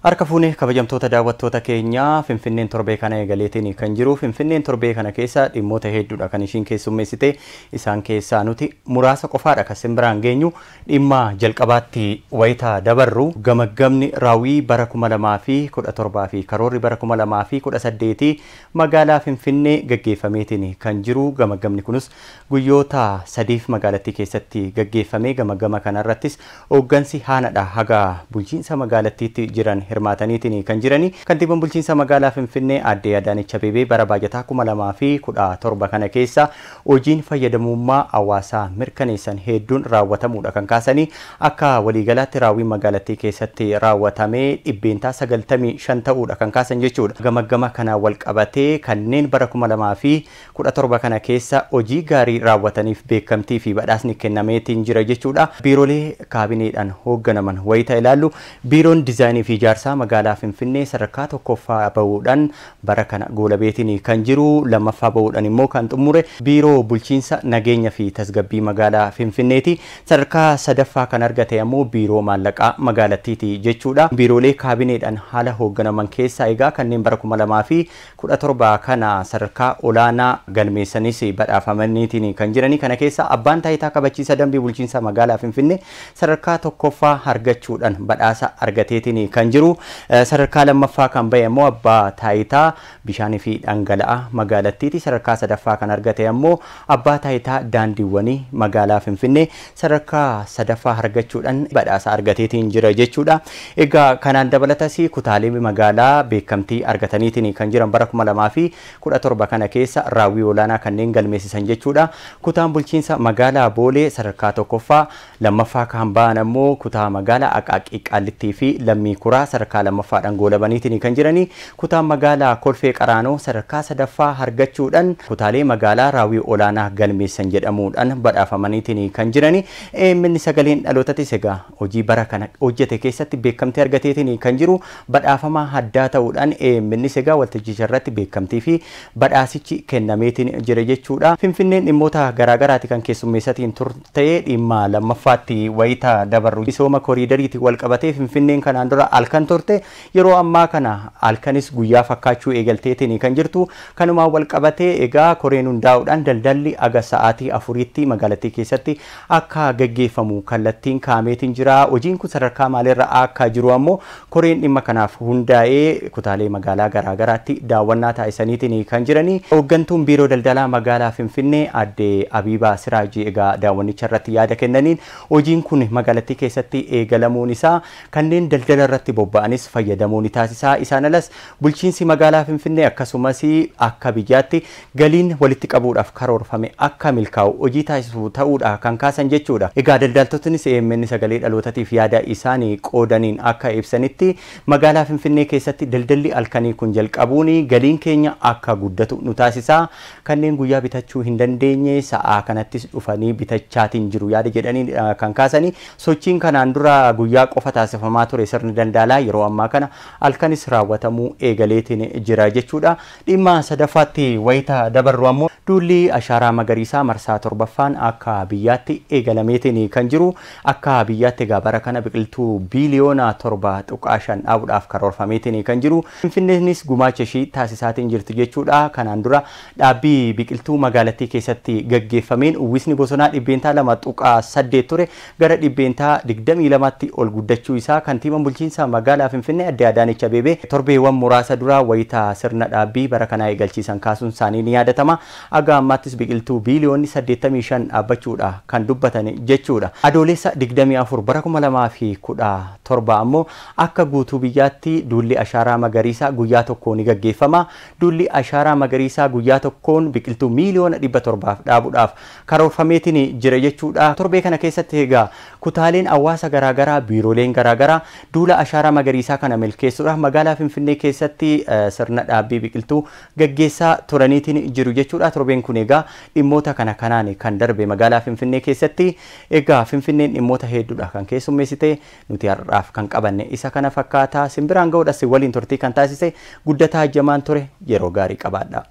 Harka fuunee kabajamtoota daawwattoota keenyaa Finfinneen torbee kana eegaleetiin kan jiru. Finfinneen torbee kana keessa dhimmoota hedduudha kan ishiin keessummeessite. Isaan keessaa nuti muraasa qofaadha kan simbiraan geenyu. Dhimma jalqabaatti wayita dabarru gamaggamni raawwii bara 2017 fi karoorri bara 2018 magaalaa Finfinnee gaggeeffameetiin kan jiru. Gamaggamni kunis guyyoota 3 magaalattii keessatti gaggeeffame. Gamaggama kanarrattis hooggansi haanadha haga bulchiinsa magaalattiitti jiran hirmaataniitiin kan jirani. Kantiibaan bulchiinsa magaalaa Finfinnee Aadde Adaanech Abeebee bara baajataa 2017 kana keessa hojiin fayyadamummaa hawaasaa mirkaneessan hedduun raawwatamuudha kan kaasanii. Akka waliigalaatti raawwiin magaalattii keessatti raawwatamee dhibbeentaa 95 ta'uudha kan kaasan jechuudha. Gamaggama kana wal qabatee kanneen bara 2017 kana keessa hojii gaarii raawwataniif beekamtii fi badhaasni kennameetiin jira jechuudha. Biiroolee kaabineedhaan hoogganaman wayita ilaallu biiroon diizaayinii fi ijaarsaa magaalaa Finfinnee sadarkaa tokkoffaa bahuudhaan bara kana goolabeetiin kan jiru. Lammaffaa bahuudhaan immoo kan xumure biiroo bulchiinsa nageenya fi tasgabbii magaalaa Finfinneeti. Sadarkaa sadaffaa kan argate ammoo biiroo maallaqaa magaalattiiti jechuudha. Biiroolee kaabineedhaan haala hoogganaman keessaa egaa kanneen bara 2017 kana sadarkaa olaanaa galmeessanis badhaafamaniitiin kan jirani. Kana keessa abbaan taayitaa kabachiisa dambii bulchiinsa magaalaa Finfinnee sadarkaa tokkoffaa argachuudhaan badhaasa argateetiin kan jiru. Sadarkaa lammaffaa kan bahe ammoo abbaa taayitaa bishaanii fi dhangala'aa magaalattiiti. Sadarkaa sadaffaa kan argate ammoo abbaa taayitaa daandiiwwanii magaalaa Finfinnee sadarkaa sadaffaa argachuudhaan badhaasa argateetiin jira jechuudha. Egaa kanaan dabalatas kutaalee magaalaa beekamtii argataniitiin kan jiran bara 2017 kana keessa raawwii olaanaa kanneen galmeessisan jechuudha. Kutaan bulchiinsa magaalaa Boolee sadarkaa tokkoffaa, lammaffaa kan ba'an ammoo kutaa magaalaa Aqaaqii Qaallittii fi Lammii Kuraa sadarkaa lammaffaadhaan goolabaniitiin kan jirani. Kutaan magaalaa Kolfee Qaraanoo sadarkaa sadaffaa argachuudhaan kutaalee magaalaa raawwii olaanaa galmeessan jedhamuudhaan badhaafamaniitiin kan jirani. Minni sagaleen dhalootatis egaa hojii bara kana hojjete keessatti beekamtii argateetiin kan jiru. Badhaafamaa addaa ta'uudhaan minni egaa waltajjii irratti beekamtii fi badhaasichi kennameetiin jira jechuudha. Finfinneen dhimmoota garaagaraati kan keessummeessatiin turte. Dhimma lammaffaatti wayita dabarru misooma koriidariitti wal qabatee Finfinneen kanaan dura halkan turte. Yeroo ammaa kana halkanis guyyaa fakkaachuu eegalteetiin kan jirtu. Kanumaan wal qabatee egaa koreen hundaa'uudhaan daldalli aga sa'aatii 4tti magaalattii keessatti akka gaggeeffamu kallattiin kaameetiin jira. Hojiin kun sadarkaa maalirra akka jiru ammoo koreen dhimma kanaaf hundaa'ee kutaalee magaalaa garaagaraatti daawwannaa taasisaniitiin kan jirani. Hooggantuun biiroo daldalaa magaalaa Finfinnee Aadde Abiibaa Siraajii egaa daawwannicha irratti yaada kennaniin hojiin kun magaalattii keessatti eegalamuun isaa kanneen daldala irratti bobba'anis fayyadamuu ni taasisa. Isaan alas bulchiinsi magaalaa Finfinnee akkasumas akka biyyaatti galiin walitti qabuudhaaf karoorfame akka milkaa'u hojii taasisu ta'uudha kan kaasan jechuudha. Egaa daldaltootanis minni sagalee dhalootaatiif yaada isaanii qoodaniin akka ibsanitti magaalaa Finfinnee keessatti daldalli halkanii kun jalqabuun galiin keenya akka guddatu nu taasisa. Kanneen guyyaa bitachuu hin dandeenye sa'aa kanattis dhufanii bitachaatiin jiru yaada jedhanii kan kaasanii. Sochiin kanaan dura guyyaa qofa taasifamaa ture sirni daldalaa yeroo ammaa kana halkanis raawwatamuu eegaleetiin jira jechuudha. Dhimma sadaffaatti wayita dabarru ammoo duulli ashaaraa magariisaa marsaa torbaffaan akka biyyaatti eegalameetiin kan jiru. Akka biyyaatti egaa bara kana biqiltuu biiliyoona 7.5 dhaabuudhaaf karoorfameetiin kan jiru. Finfinneenis gumaacha ishii taasisaatiin jirti jechuudha. Kanaan dura dhaabbii biqiltuu magaalattii keessatti gaggeeffameen uwwisni bosonaa dhibbeentaa 2.8 ture gara dhibbeentaa 22tti ol guddachuu isaa kantiibaan bulchiinsa magaalaa Finfinnee Aadde Adaanech Abeebee torbeewwan muraasa dura wayita sirna dhaabbii bara kanaa eegalchiisan kaasuun isaanii ni yaadatama. Aga ammaattis biqiltuu biiliyoonni 85 dhaabbachuudha kan dubbatan jechuudha. Adoolessa 24 bara 2017 ammoo akka guutuu biyyaatti duulli ashaaraa magariisaa guyyaa tokkoon ni gaggeeffama. Duulli ashaaraa magariisaa guyyaa tokkoon biqiltuu miiliyoona 700 dhaabuudhaaf karoorfameetiin jira jechuudha. Torbee kana keessatti egaa kutaaleen hawaasa garaagaraa biirooleen garaagaraa duula ashaaraa magariisaa kana milkeessuudhaaf magaalaa Finfinnee keessatti sirna dhaabbii biqiltuu gaggeessaa turaniitiin jiru jechuudha. Torbeen kun egaa dhimmoota kanaan kan darbe magaalaa Finfinnee keessatti. Egaa Finfinneen dhimmoota hedduudha kan keessummeessite. Nuti har'aaf kan qabanne isa kana fakkaata. Simbiraan ga'uudhaas waliin turtii kan taasise Guddataa Jamaan ture. Yeroo gaarii qabaadha.